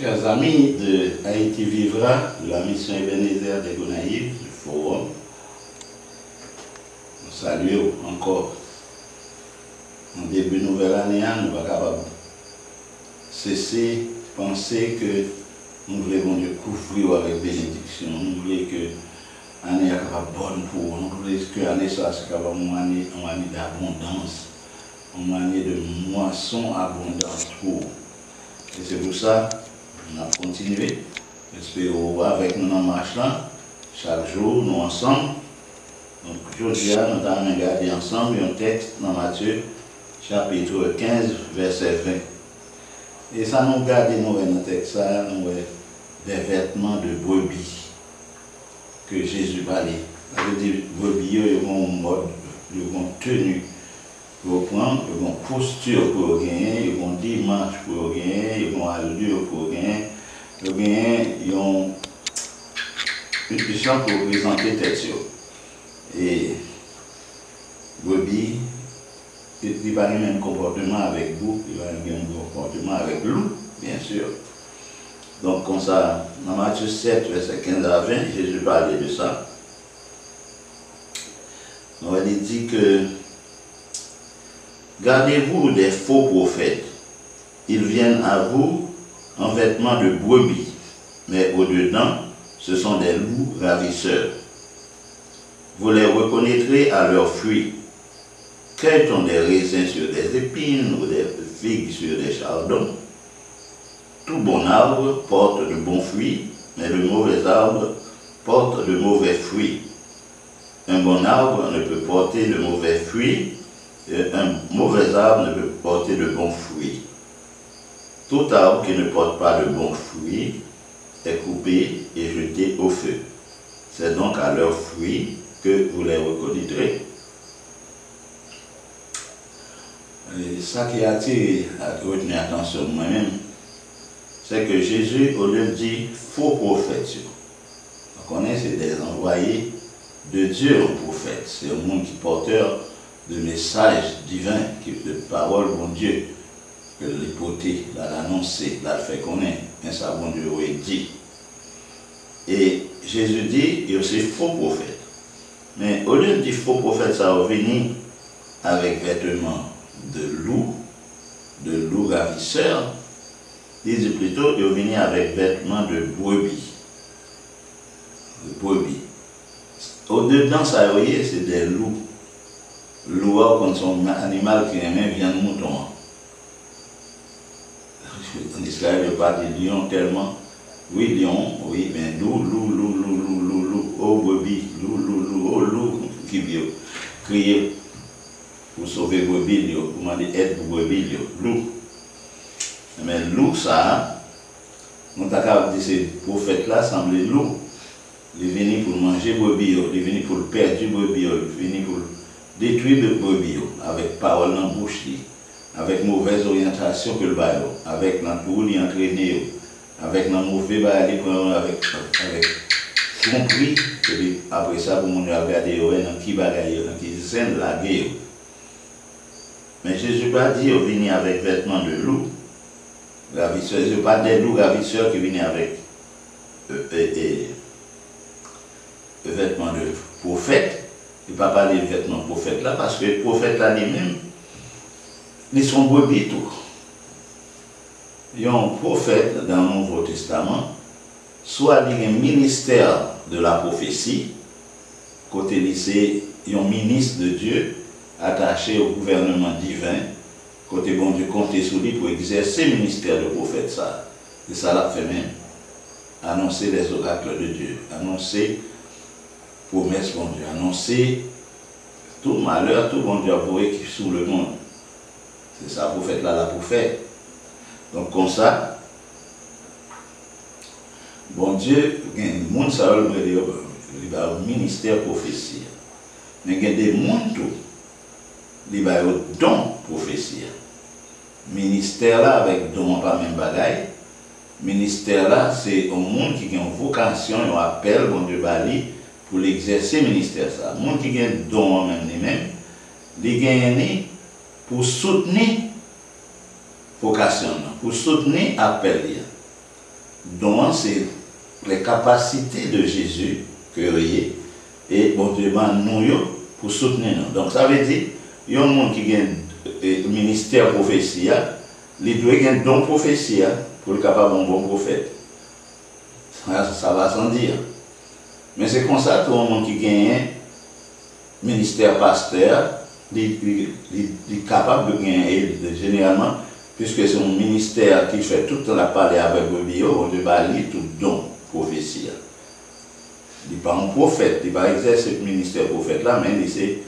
Chers amis de Haïti Vivra, de la mission Ebenezer des Gonaïves, du Forum, nous saluons encore. En début de nouvelle année, nous ne sommes pas capables de cesser de penser que nous voulons Dieu couvrir avec bénédiction. Nous voulons que l'année soit bonne pour nous. Nous voulons que l'année soit une année d'abondance, une année de moisson abondante pour nous. Et c'est pour ça qu'on a continué. J'espère avec nous dans marche là, chaque jour, nous ensemble. Donc aujourd'hui, nous allons regarder ensemble un texte dans Matthieu, chapitre 15, verset 20. Et ça nous garde nous dans le texte, ça, nous des vêtements de brebis que Jésus parlait. Ça veut dire brebis, ils ont un mode, ils ont une tenue pour prendre, ils ont une posture pour gagner, ils ont une dimanche pour gagner, ils ont une allure pour gagner, ils ont une puissance pour présenter tête. Et brebis, il va avoir le même comportement avec vous, il va avoir le même comportement avec loup, bien sûr. Donc, comme ça, dans Matthieu 7, verset 15 à 20, Jésus parlait de ça. Donc, il dit que gardez-vous des faux prophètes. Ils viennent à vous en vêtements de brebis, mais au-dedans, ce sont des loups ravisseurs. Vous les reconnaîtrez à leurs fruits. Cueille-t-on des raisins sur des épines ou des figues sur des chardons? Tout bon arbre porte de bons fruits, mais le mauvais arbre porte de mauvais fruits. Un bon arbre ne peut porter de mauvais fruits, et un mauvais arbre ne peut porter de bons fruits. Tout arbre qui ne porte pas de bons fruits est coupé et jeté au feu. C'est donc à leurs fruits que vous les reconnaîtrez. Et ça qui a attiré retenu attention de moi-même, c'est que Jésus, au lieu de dire faux prophètes, on connaît, c'est des envoyés de Dieu aux prophètes. C'est un monde qui est porteur de messages divins, de paroles bon Dieu, que l'hypothèse, l'annoncer, la fait connaître, un ça bon Dieu aurait dit. Et Jésus dit, il y a aussi faux prophètes. Mais au lieu de dire faux prophètes, ça va venir avec vêtements de loup ravisseur, il dit plutôt qu'il va venir avec vêtements de brebis. Au-dedans, ça, vous voyez, c'est des loups. Loup, quand son animal qui aime vient de mouton. En Israël, il n'y a pas de lion tellement. Oui, lion, oui, mais loup, oh brebis, loup, qui vient crier pour sauver brebis, pour demander aide pour brebis, loup. Mais loup, ça, on t'a qu'à dire ces prophètes-là semblent loup. Ils viennent pour manger brebis, ils viennent pour perdre brebis, ils viennent pour détruire le brebis, avec parole dans la bouche, avec mauvaise orientation que le bail, avec pour l'y entraîner, avec la mauvaise bail, avec compris, et après ça, pour nous regarder dans qui bagaille, dans qui scène la guerre. Mais Jésus n'a pas dit qu'il venait avec vêtements de loup ravisseurs. Ce n'est pas des loups ravisseurs qui viennent avec vêtements de prophète. Il ne va pas parler de vêtements de prophète là, parce que les prophètes là lui-même, ils sont brebis tout. Il y a un prophète dans le Nouveau Testament, soit il y a un ministère de la prophétie, côté lycée, il y a un ministre de Dieu attaché au gouvernement divin, côté bon Dieu compter sur lui pour exercer le ministère de prophète ça. Et ça l'a fait même. Annoncer les oracles de Dieu, annoncer promesses bon Dieu, annoncer tout malheur, tout bon Dieu avoué qui est sur le monde. C'est ça, prophète là, la prophète. Donc comme ça, bon Dieu, il y a un monde, ça il a un ministère prophétie. Mais il y a des mondes tout. Il y a un don prophétie. Ministère là, avec don, pas même bagaille. Ministère là, c'est un monde qui a une vocation, un appel, bon Dieu, bali, pour l'exercer ministère ça. Un monde qui a un don en même lui-même, il gagne pour soutenir vocation, pour soutenir appel. Donc, c'est les capacités de Jésus que y et bon Dieu nous pour soutenir nous. Donc, ça veut dire, il y a un monde qui a un ministère prophétie, il doit avoir un don prophétie pour être capable d'un bon prophète. Ça va sans dire. Mais c'est comme ça que un monde qui a un ministère pasteur, il est capable de gagner généralement, puisque c'est un ministère qui fait tout le temps la parler avec le bio, on doit lire tout don prophétie. Il n'est pas un prophète, il ne va pas exercer ce ministère prophète là, mais c'est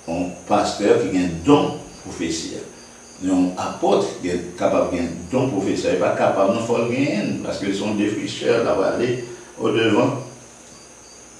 un pasteur qui a un don prophétie. Un apôtre qui est capable de gagner un don prophétie, il n'est pas capable de faire gagner, parce qu'ils sont des fricheurs, là, va aller au-devant.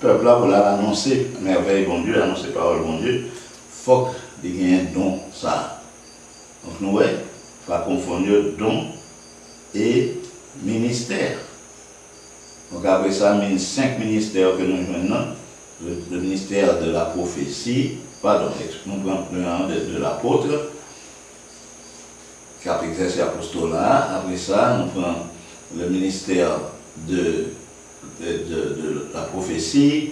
Le peuple là, pour l'annoncer, merveille bon Dieu, annoncer parole bon Dieu, il faut qu'il y ait un don ça. Donc nous, il ne faut pas confondre don et ministère. Donc après ça, il y a 5 ministères que nous avons maintenant. Le ministère de la prophétie, pardon, nous prenons de l'apôtre, qui a exercé l'apostolat. Après ça, nous prenons le ministère de la prophétie,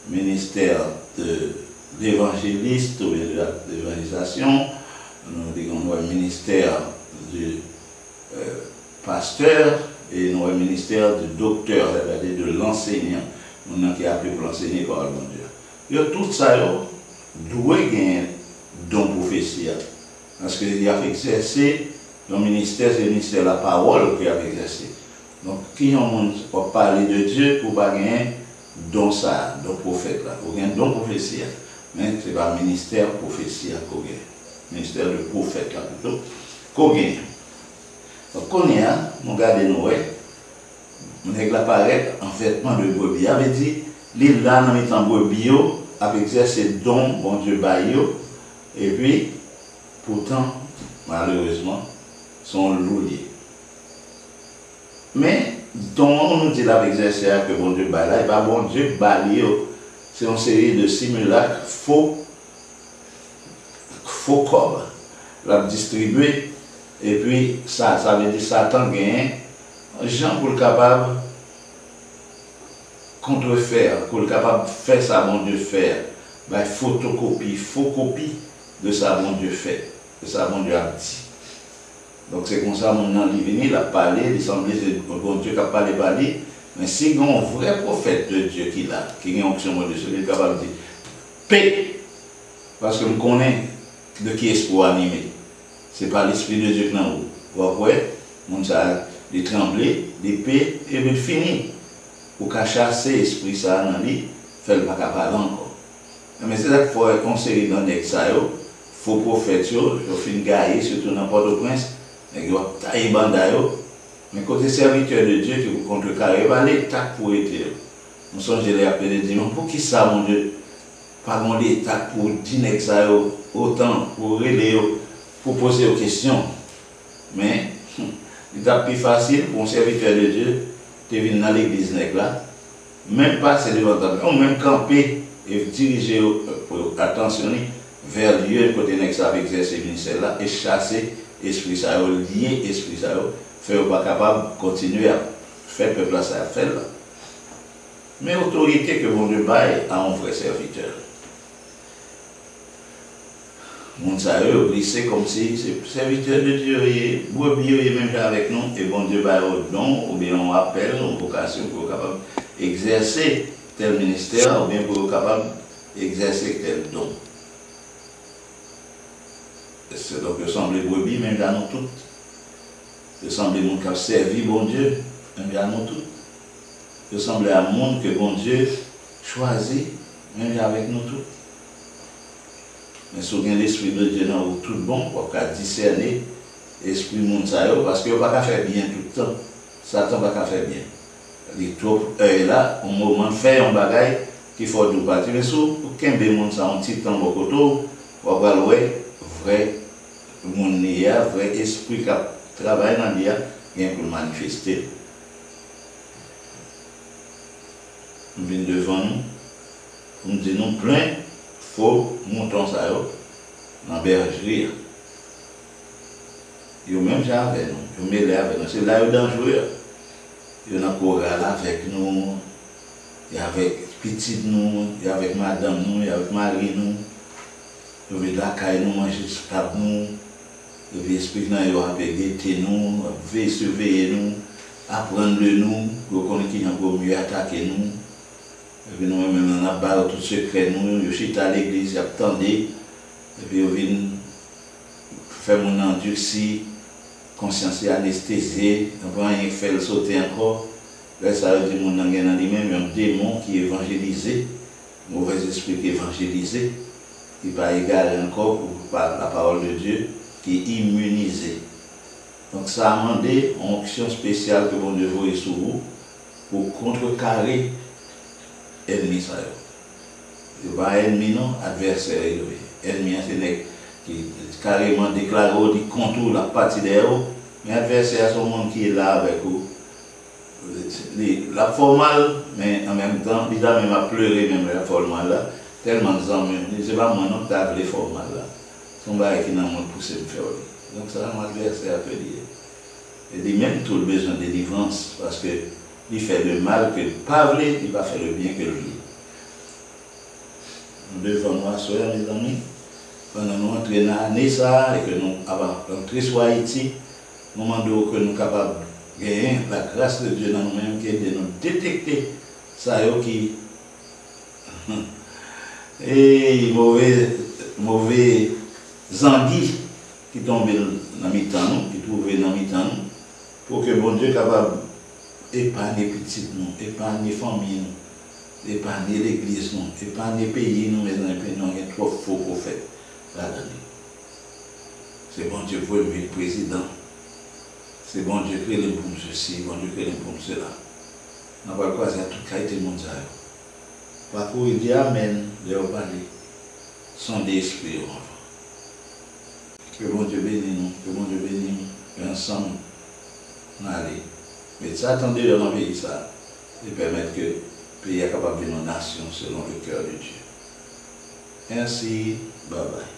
ministère de l'évangéliste ou de l'évangélisation, nous avons le ministère du pasteur et nous avons le ministère du docteur, c'est-à-dire de l'enseignant, nous qui est appelé pour l'enseigner par le bon Dieu. Et tout ça, doit gagner don prophétie. Parce qu'il a exercé, le ministère, c'est le ministère de la parole qu'il a exercé. Donc, qui on parler de Dieu pour pas gagner don ça, don prophète là, pour gagner don prophétie. Mais c'est pas le ministère prophétie qu'on gagne. Ministère de prophète là plutôt, qu'on gagne. Donc, qu'on y a, nous regardons nous, nous apparaît en vêtement de brebis. Avait dit, l'île là, dans les temps brebis, avec exercé don, bon Dieu, baillot, et puis, pourtant, malheureusement, sont loués. Mais, dont on nous dit là exercer que bon Dieu baille là, et bien bon Dieu baille, c'est une série de simulacres faux corps, l'a distribué, et puis ça veut dire Satan gagne, gens pour le capable contrefaire, pour le capable faire ça bon Dieu faire, ben photocopie, faux copie de ça bon Dieu fait, de ça bon Dieu a dit. Donc c'est comme ça mon nom est venu, il a parlé, il semblait que bon Dieu qui a parlé, mais si il y a un vrai prophète de Dieu qui a une onction de Dieu, il est capable de dire paix, parce que je connais de qui est pour animer. Ce n'est pas l'Esprit de Dieu qui est en haut. Vous voyez, mon ça il tremble, il paix, et il finit. Pour chasser l'esprit ça dans lui, fait le pas capable encore. Mais c'est ça qu'il faut conseiller dans les ça, faux prophètes, il faut finir gailler, surtout dans Port-au-Prince. Il faut tailler banda, mais côté serviteur de Dieu qui vous contrecarrer, il va l'état pour être. Nous sommes les appelés de dire, pour qui ça, mon Dieu? Pas mon l'état pour dire ça, autant pour relayer, pour poser aux questions. Mais, il est plus facile pour un serviteur de Dieu de venir dans l'église là, même pas c'est devant ta on même camper et diriger, attentionner vers Dieu, côté nèg ça exercer ce ministère là, et chasser esprit ça, lier esprit ça, faire pas capable de continuer à faire peuple ça à faire là. Mais autorité que mon Dieu baille à un vrai serviteur. Mon sérieux, c'est comme si c'est serviteur de Dieu, et même avec nous, et bon Dieu baille au don, ou bien on appelle, une vocation pour être capable d'exercer tel ministère, ou bien pour être capable d'exercer tel don. C'est donc il semble brebis, même dans nous toutes. Il semble nous qui a servi bon Dieu, même dans nous toutes. Il semble à monde que bon Dieu choisit, même avec nous tous. Mais si vous avez l'esprit de Dieu dans vous tout bon, pour discerner l'esprit de monde, parce qu'il ne va pas faire bien tout le temps. Satan ne va pas faire bien. Il est là, au moment de faire un bagage qu'il faut tout partir. Mais si vous avez un petit temps au côté, vous allez voir vrai monde, vrai esprit qui travaille dans l'IA, vient pour manifester. Nous venons devant nous, nous disons plein faux moutons ça dans la bergerie. Ils même avec nous, ils mêlés avec nous. C'est là où dangereux. il y a un choral avec nous, il y a avec petite nous, il y a avec madame nous, il y a avec Marie nous. Il y a de la caille nous, manger scrap nous. Il y a expliquer nous, guetter nous, surveiller nous, apprendre de nous, pour qu'on ait mieux attaquer nous. Et puis nous-mêmes, on a barré tout secret nous, je suis à l'église, j'attendais. Et puis on vient faire mon endurci, conscience anesthésiée, on va rien faire sauter encore. Là, ça veut dire que mon angen en lui-même, un démon qui est évangélisé, mauvais esprit qui est évangélisé, qui n'est pas égal encore pour la parole de Dieu, qui est immunisé. Donc ça a demandé une onction spéciale que bon Dieu voit sur vous pour contrecarrer l'ennemi. Ce n'est pas ennemi, non, adversaire. Ennemi, c'est qui carrément déclaré, qui contourne la partie d'eux, mais adversaire, c'est un monde qui est là avec vous. La formale, mais en même temps, il a même à pleurer, même la formale là, tellement de gens, c'est pas moi non, qui a les formales là. Son bail qui n'a pas poussé me faire. Donc ça, mon adversaire peut dire. Et il a même tout le besoin de délivrance, parce qu'il fait le mal que pas vrai, il va faire le bien que lui. Nous devons nous asseoir, mes amis, pendant nous entrer dans l'année ça, et que nous, avant d'entrer sur Haïti, moment où que nous sommes capables de gagner la grâce de Dieu dans nous-mêmes, qui est de nous détecter ça qui et mauvais anguilles qui tombent dans mi-temps, qui trouvent dans mi-temps, pour que bon Dieu soit capable d'épargner petit nous, épargner famille nous, épargner l'église nous, épargner pays nous, mais dans les pays nous, il y a trop faux prophètes là-dedans. C'est bon Dieu pour le président. C'est bon Dieu qui est pour ceci, bon Dieu qui est pour cela. On va voir ça toute qualité mondiale. Par contre, il dit Amen, Léo parler, sans des esprits. Que bon Dieu bénisse nous, que bon Dieu bénisse nous, et ensemble, on aller. Mais ça, attendez dans le pays, ça, et permettre que le pays soit capable de devenir une nation selon le cœur de Dieu. Ainsi, bye bye.